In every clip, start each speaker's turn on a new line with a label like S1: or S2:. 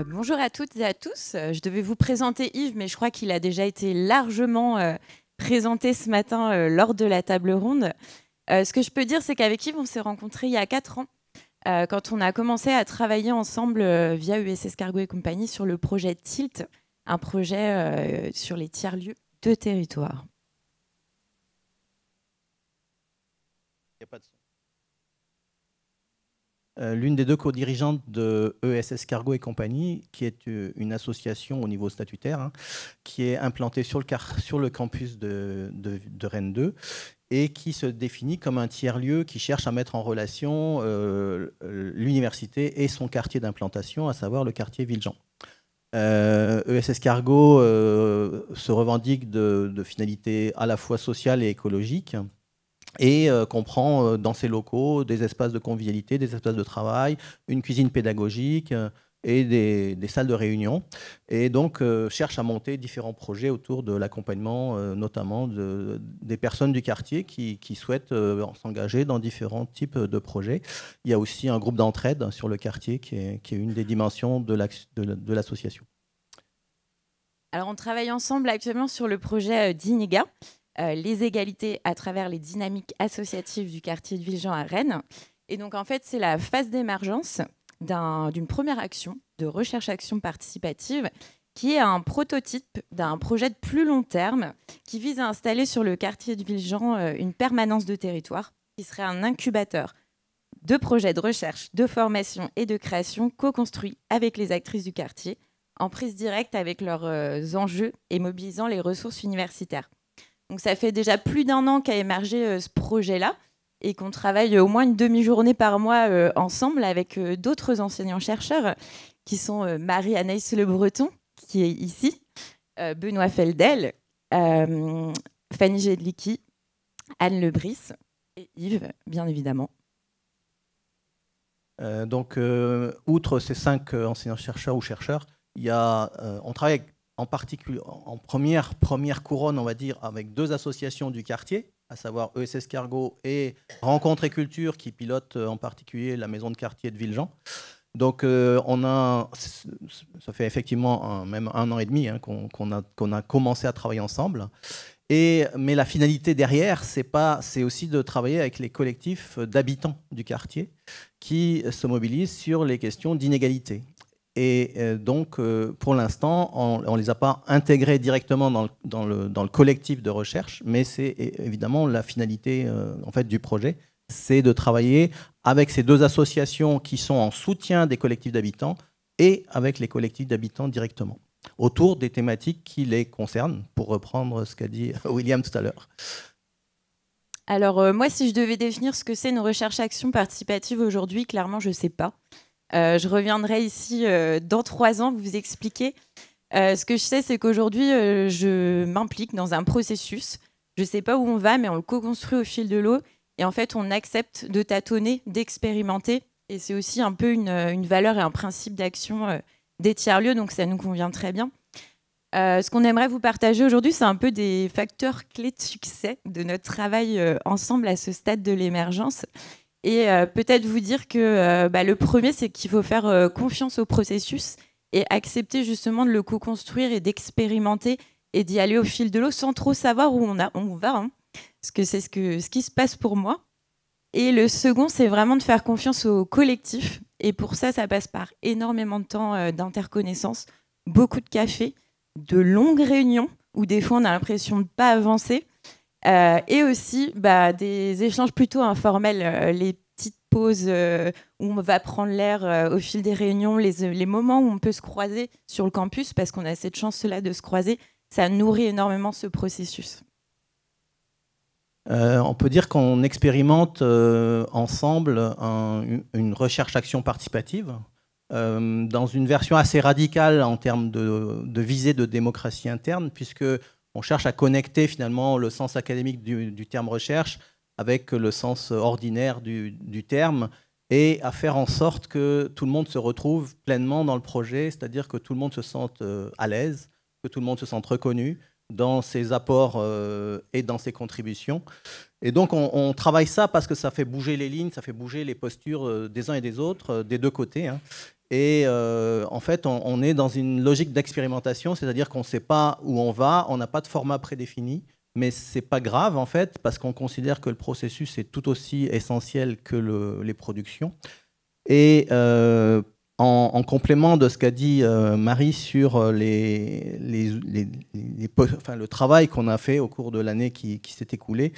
S1: Bonjour à toutes et à tous. Je devais vous présenter Yves, mais je crois qu'il a déjà été largement présenté ce matin lors de la table ronde. Ce que je peux dire, c'est qu'avec Yves, on s'est rencontrés il y a 4 ans, quand on a commencé à travailler ensemble via USS Cargo et compagnie sur le projet TILT, un projet sur les tiers-lieux de territoire.
S2: Il n'y a pas de son. L'une des deux co-dirigeantes de ESS Cargo et compagnie, qui est une association au niveau statutaire, hein, qui est implantée sur le campus de Rennes 2 et qui se définit comme un tiers-lieu qui cherche à mettre en relation l'université et son quartier d'implantation, à savoir le quartier Villejean. ESS Cargo se revendique de finalités à la fois sociales et écologiques, et comprend dans ses locaux des espaces de convivialité, des espaces de travail, une cuisine pédagogique et des salles de réunion. Et donc cherche à monter différents projets autour de l'accompagnement, notamment des personnes du quartier qui souhaitent s'engager dans différents types de projets. Il y a aussi un groupe d'entraide sur le quartier qui est une des dimensions de l'association.
S1: Alors on travaille ensemble actuellement sur le projet d'INEGA, les égalités à travers les dynamiques associatives du quartier de Villejean à Rennes. Et donc, en fait, c'est la phase d'émergence d'une première action de recherche-action participative qui est un prototype d'un projet de plus long terme qui vise à installer sur le quartier de Villejean une permanence de territoire qui serait un incubateur de projets de recherche, de formation et de création co-construits avec les actrices du quartier en prise directe avec leurs enjeux et mobilisant les ressources universitaires. Donc ça fait déjà plus d'1 an qu'a émergé ce projet-là et qu'on travaille au moins une demi-journée par mois ensemble avec d'autres enseignants-chercheurs qui sont Marie-Anaïs Le Breton, qui est ici, Benoît Feldel, Fanny Jedlicki, Anne Lebris et Yves, bien évidemment.
S2: Donc, outre ces 5 enseignants-chercheurs ou chercheurs, on travaille en particulier, en première couronne, on va dire, avec 2 associations du quartier, à savoir ESS Cargo et Rencontre et Culture, qui pilote en particulier la maison de quartier de Villejean. Donc, ça fait effectivement même 1 an et demi hein, qu'on a commencé à travailler ensemble. Mais la finalité derrière, c'est aussi de travailler avec les collectifs d'habitants du quartier qui se mobilisent sur les questions d'inégalité. Et donc, pour l'instant, on ne les a pas intégrés directement dans le collectif de recherche, mais c'est évidemment la finalité en fait, du projet, c'est de travailler avec ces 2 associations qui sont en soutien des collectifs d'habitants et avec les collectifs d'habitants directement, autour des thématiques qui les concernent, pour reprendre ce qu'a dit William tout à l'heure.
S1: Alors, moi, si je devais définir ce que c'est une recherche-action participative aujourd'hui, clairement, je ne sais pas. Je reviendrai ici dans 3 ans vous expliquer. Ce que je sais, c'est qu'aujourd'hui, je m'implique dans un processus. Je ne sais pas où on va, mais on le co-construit au fil de l'eau. Et en fait, on accepte de tâtonner, d'expérimenter. Et c'est aussi un peu une valeur et un principe d'action des tiers-lieux, donc ça nous convient très bien. Ce qu'on aimerait vous partager aujourd'hui, c'est un peu des facteurs clés de succès de notre travail ensemble à ce stade de l'émergence. Et peut-être vous dire que le premier, c'est qu'il faut faire confiance au processus et accepter justement de le co-construire et d'expérimenter et d'y aller au fil de l'eau sans trop savoir où on va. Hein, parce que c'est ce qui se passe pour moi. Et le second, c'est vraiment de faire confiance au collectif. Et pour ça, ça passe par énormément de temps d'interconnaissance, beaucoup de café, de longues réunions où des fois on a l'impression de ne pas avancer. Et aussi des échanges plutôt informels, les petites pauses où on va prendre l'air au fil des réunions, les moments où on peut se croiser sur le campus, parce qu'on a cette chance-là de se croiser, ça nourrit énormément ce processus.
S2: On peut dire qu'on expérimente ensemble une recherche-action participative dans une version assez radicale en termes de visée de démocratie interne, puisque on cherche à connecter finalement le sens académique du terme recherche avec le sens ordinaire du terme et à faire en sorte que tout le monde se retrouve pleinement dans le projet, c'est-à-dire que tout le monde se sente à l'aise, que tout le monde se sente reconnu, dans ses apports et dans ses contributions. Et donc, on travaille ça parce que ça fait bouger les lignes, ça fait bouger les postures des uns et des autres, des deux côtés, hein. Et en fait, on est dans une logique d'expérimentation, c'est-à-dire qu'on ne sait pas où on va, on n'a pas de format prédéfini, mais ce n'est pas grave, en fait, parce qu'on considère que le processus est tout aussi essentiel que les productions. Et en complément de ce qu'a dit Marie sur le travail qu'on a fait au cours de l'année qui s'est écoulée,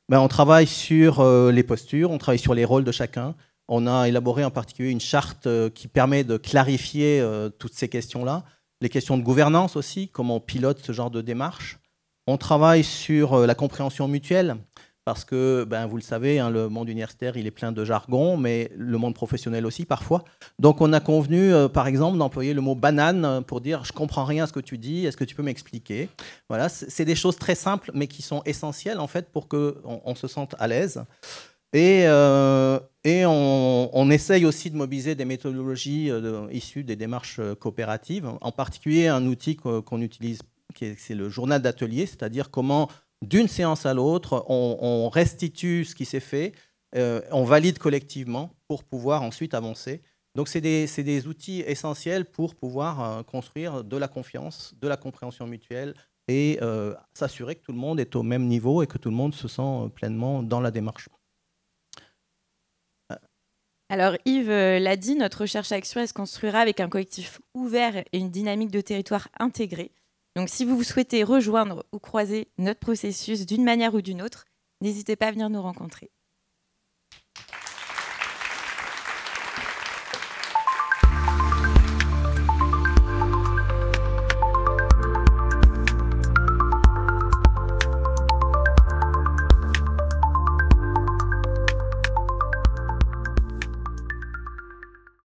S2: ben, on travaille sur les postures, on travaille sur les rôles de chacun. On a élaboré en particulier une charte qui permet de clarifier toutes ces questions-là. Les questions de gouvernance aussi, comment on pilote ce genre de démarche. On travaille sur la compréhension mutuelle, parce que, ben, vous le savez, hein, le monde universitaire, il est plein de jargon, mais le monde professionnel aussi parfois. Donc on a convenu, par exemple, d'employer le mot banane pour dire « je comprends rien à ce que tu dis, est-ce que tu peux m'expliquer ?» Voilà, c'est des choses très simples, mais qui sont essentielles en fait pour qu'on se sente à l'aise. Et on essaye aussi de mobiliser des méthodologies issues des démarches coopératives, en particulier un outil qu'on utilise, c'est le journal d'atelier, c'est-à-dire comment, d'une séance à l'autre, on restitue ce qui s'est fait, on valide collectivement pour pouvoir ensuite avancer. Donc c'est des outils essentiels pour pouvoir construire de la confiance, de la compréhension mutuelle et s'assurer que tout le monde est au même niveau et que tout le monde se sent pleinement dans la démarche.
S1: Alors Yves l'a dit, notre recherche-action, elle se construira avec un collectif ouvert et une dynamique de territoire intégrée. Donc si vous souhaitez rejoindre ou croiser notre processus d'une manière ou d'une autre, n'hésitez pas à venir nous rencontrer.